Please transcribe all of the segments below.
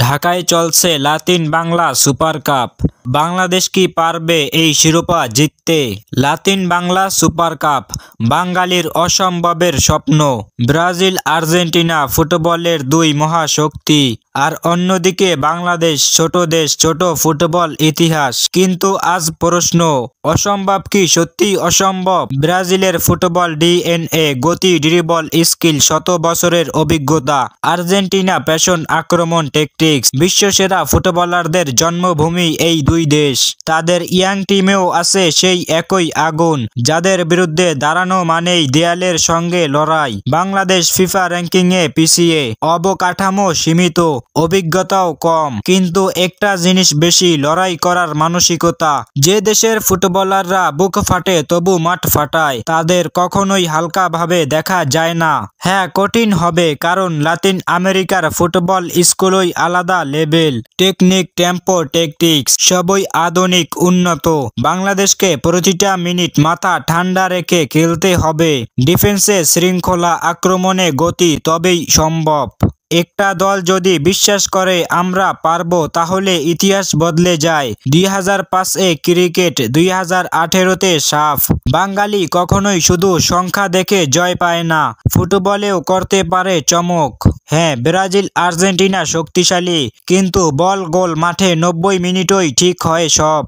ঢাকায় চলছে Latin Bangla super cup. Bangladesh কি পারবে এই শিরোপা জিততে? লাতিন বাংলা সুপার কাপ বাঙালির অসম্ভবের স্বপ্ন। ব্রাজিল আর্জেন্টিনা ফুটবলের দুই মহাশক্তি, আর অন্যদিকে বাংলাদেশ ছোট দেশ, ছোট ফুটবল ইতিহাস। কিন্তু আজ প্রশ্ন, অসম্ভব কি সত্যি অসম্ভব? ব্রাজিলের ফুটবল ডিএনএ, গতি, ড্রিবল, স্কিল, শত বছরের অভিজ্ঞতা। আর্জেন্টিনা প্যাশন, আক্রমণ, ট্যাকটিক্স। বিশ্বসেরা ফুটবলারদের জন্মভূমি এই দুই দেশ। তাদের ইয়াং টিমেও আছে সেই একই আগুন, যাদের বিরুদ্ধে দাঁড়ানো মানেই দেয়ালের সঙ্গে লড়াই। বাংলাদেশ ফিফা র্যাঙ্কিংয়ে পিছিয়ে, অবকাঠামো সীমিত, অভিজ্ঞতাও কম, কিন্তু একটা জিনিস বেশি, লড়াই করার মানসিকতা। যে দেশের ফুটবলাররা বুক ফাটে তবু মাঠ ফাটায়, তাদের কখনোই হালকা ভাবে দেখা যায় না। হ্যাঁ, কঠিন হবে, কারণ লাতিন আমেরিকার ফুটবল স্কুলই আলাদা লেভেল। টেকনিক, টেম্পো, ট্যাকটিক্স সবই আধুনিক, উন্নত। বাংলাদেশকে প্রতিটা মিনিট মাথা ঠান্ডা রেখে খেলতে হবে। ডিফেন্সে শৃঙ্খলা, আক্রমণে গতি, তবেই সম্ভব। একটা দল যদি বিশ্বাস করে আমরা পারবো, তাহলে ইতিহাস বদলে যায়। 2005-এ ক্রিকেট, 2018-তে সাফ। বাঙালি কখনোই শুধু সংখ্যা দেখে জয় পায় না, ফুটবলেও করতে পারে চমক। হ্যাঁ, ব্রাজিল আর্জেন্টিনা শক্তিশালী, কিন্তু বল গোল মাঠে 90 মিনিটই ঠিক হয় সব।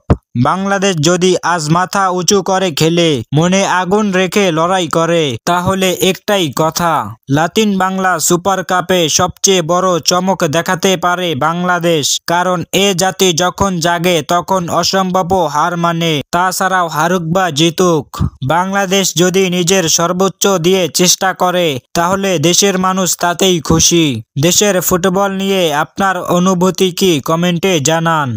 বাংলাদেশ যদি আজ মাথা উঁচু করে খেলে, মনে আগুন রেখে লড়াই করে, তাহলে একটাই কথা, লাতিন বাংলা সুপার কাপে সবচেয়ে বড় চমক দেখাতে পারে বাংলাদেশ। কারণ এ জাতি যখন জাগে তখন অসম্ভবও হার মানে। তাছাড়াও হারুক বা জিতুক, বাংলাদেশ যদি নিজের সর্বোচ্চ দিয়ে চেষ্টা করে, তাহলে দেশের মানুষ তাতেই খুশি। দেশের ফুটবল নিয়ে আপনার অনুভূতি কি? কমেন্টে জানান।